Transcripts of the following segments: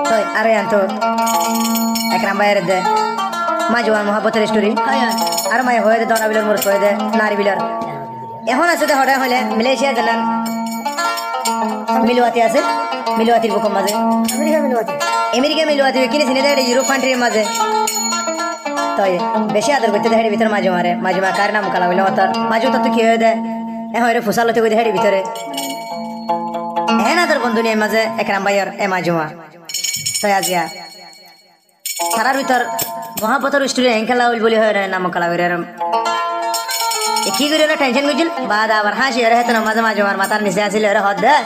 তো আরে আনতো একরাম বাইরে দে মা জওয়ান মহাবতের স্টোরি আর মাই হয়ে দে দনা বিলর মোর হয়ে দে নারী বিলর এখন আছে হঠাৎ হলে মালয়েশিয়া জানান মিলওয়াতি আছে মিলওয়াতির বুকম মাঝে আমেরিকা মিলওয়াতি কিনে চিনে দেয় ইউরোপ কান্ট্রির মাঝে তাই বেশি আদর করতে দেয় ভিতরে মাঝে মাঝে মা কার নাম কালা বলে তার মাঝে তো কি হয়ে দেয় এখন এর ফুসালতে করে দেয় ভিতরে হ্যাঁ না তোর বন্ধু নিয়ে মাঝে একরাম ভাইয়ের এ মাজুমা তাই আজিয়া সারার ভিতর মহাপতর স্টোরি খেলা হইল বলি হয় নাম খেলা করে কি করে টেনশন করছিল বাদ আবার হাসি এর হেতন মাঝে মাঝে আমার মাথার নিচে আসিল এর হদ দে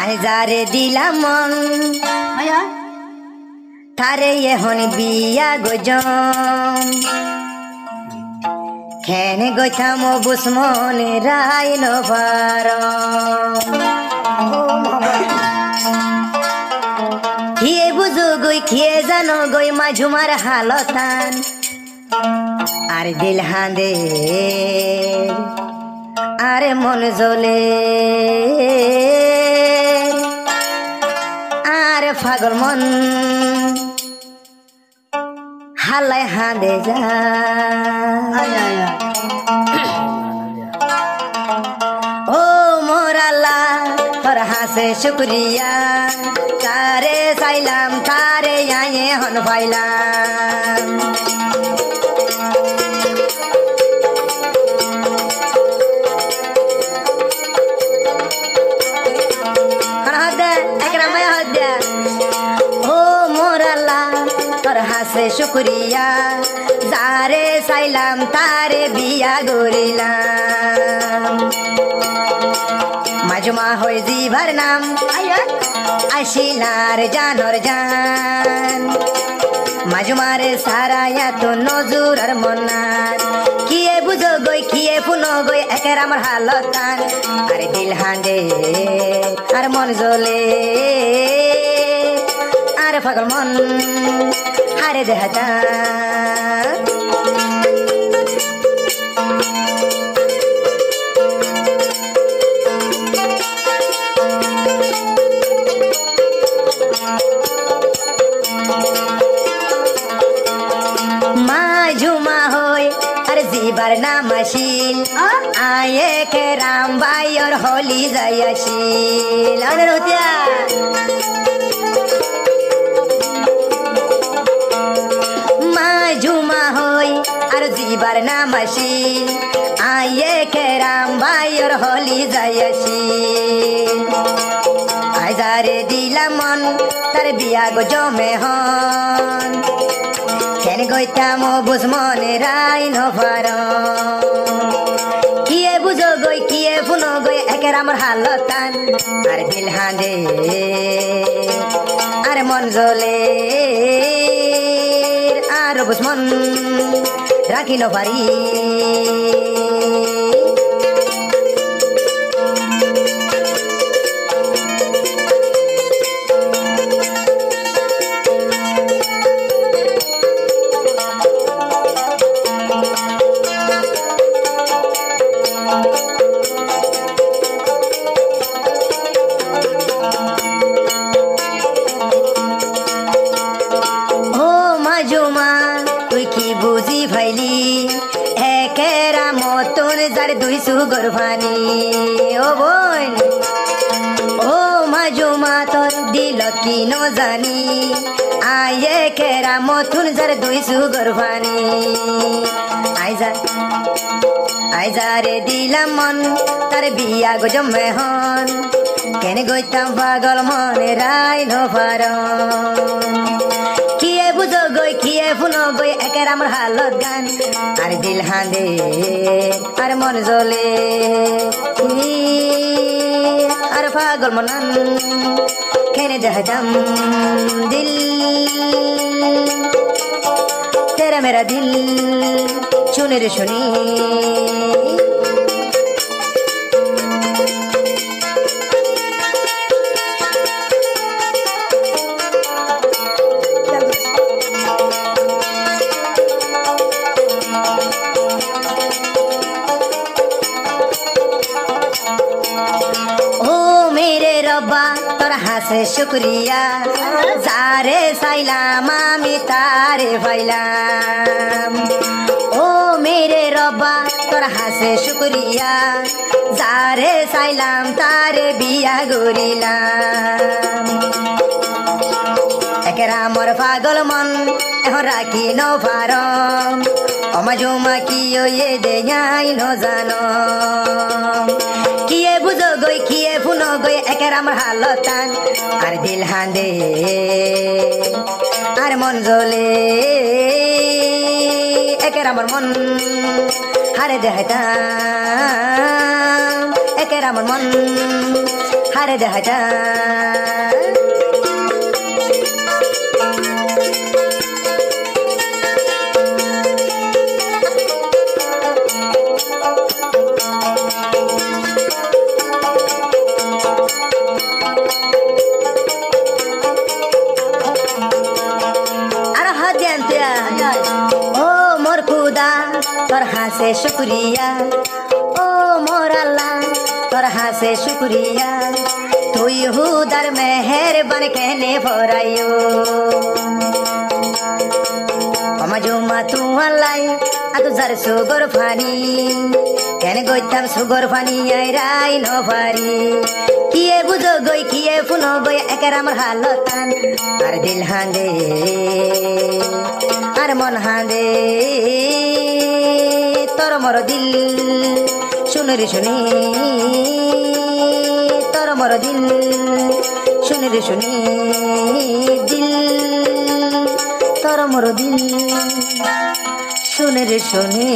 আই যারে দিলাম মন তারে এখন বিয়া গজম খেনে গইথাম বুসমনে রাই নভার খিয়ে বুঝো গই খিয়ে জানো গই মাজুমার হালতান আর দিল হাঁদে আরে মন জ্বলে আরে পাগল মন হালাই হাঁদে যা ও মোর আল্লাহ তোর হাসে শুক্রিয়া তারে চাইলাম তারে আয়ে হন পাইলাম হাসে শুক্রিয়া যারে চাইলাম তারে বিয়া গরিলাম মাজমা হয়ে জিভার নাম আশিলার জানর জান মাজমারে সারা এত নজর আর মনার কিয়ে বুঝো গই কিয়ে ফুনো গই একের আমার হালতান আরে দিল হাঁদে আর মন জ্বলে আরে পাগল মন হারে দেহাতা মাজুমা হই আর জিবার নাম আসিল আয়ে কে রাম ভাই আর হলি যাই আসিল আরে রতিয়া মাজুমা হই আর জিবার নাম আসিল আয়ে কে রাম ভাই আর হলি যাই আসিল আইজারে দিলাম মন তার বিয়া গো জমে হন কেন গইতাম বুঝমনে রাই নভার কিয়ে বুঝো গই কিয়ে ফুনো গই একের আমার হালতান আর দিল হাঁদে আর মন জ্বলে আর বুঝমন রাখি নভারি দুই সুগর ভানি ও বোন ও মাজুমা তোর দিল কি ন জানি আয়ে কেরা মথুন যার দুই সুগর ভানি আইজা রে দিলাম মন তার বিয়া গো জমে হন কেন গইতাম পাগল মনে রাই নভার কিয়ে বুঝো গই কিয়ে ফুনো গই একের আমার হালত গান আর দিল হাঁদে আর মন জ্বলে আর পাগল মনান খেনে দেখাতাম দিল তেরা মেরা দিল শুনে রে শুনি তোর হাসে শুক্রিয়া যারে চাইলাম আমি তারে পাইলাম ও মেরে রব্বা তোর হাসে শুক্রিয়া যারে চাইলাম তারে বিয়া গরিলাম একেরা মোর পাগল মন এখন রাখি ন পারম অমাজুমা কি ওয়ে দেয়াই ন জানো কিয়ে বুঝো গই কিয়ে ফুনো গই একের আমার হালতান আর দিল হান্দে আর মন জ্বলে একের আমার মন হারে দেখাইতাম একের আমার মন হারে দেখাইতাম ও মোর খুদা তোর হাসে শুক্রিয়া ও মোর আল্লাহ তোর হাসে শুক্রিয়া তুই হুদার মেহেরবান কেনে ভরাইও অমাজুমা তু আল্লাহ আতো যার সুগর ফানি কেনে গইতাম সুগর ফানি আইরাই ন পারি কিয়ে বুঝো গই কিয়ে ফুনো গই একের আমার হালতান আর দিল হান্দে আর মন হান্দে তোর মর দিল শুনে রে শুনি তোর মর দিল শুনে রে শুনি দিল তোর মর দিল শুনে রে শুনি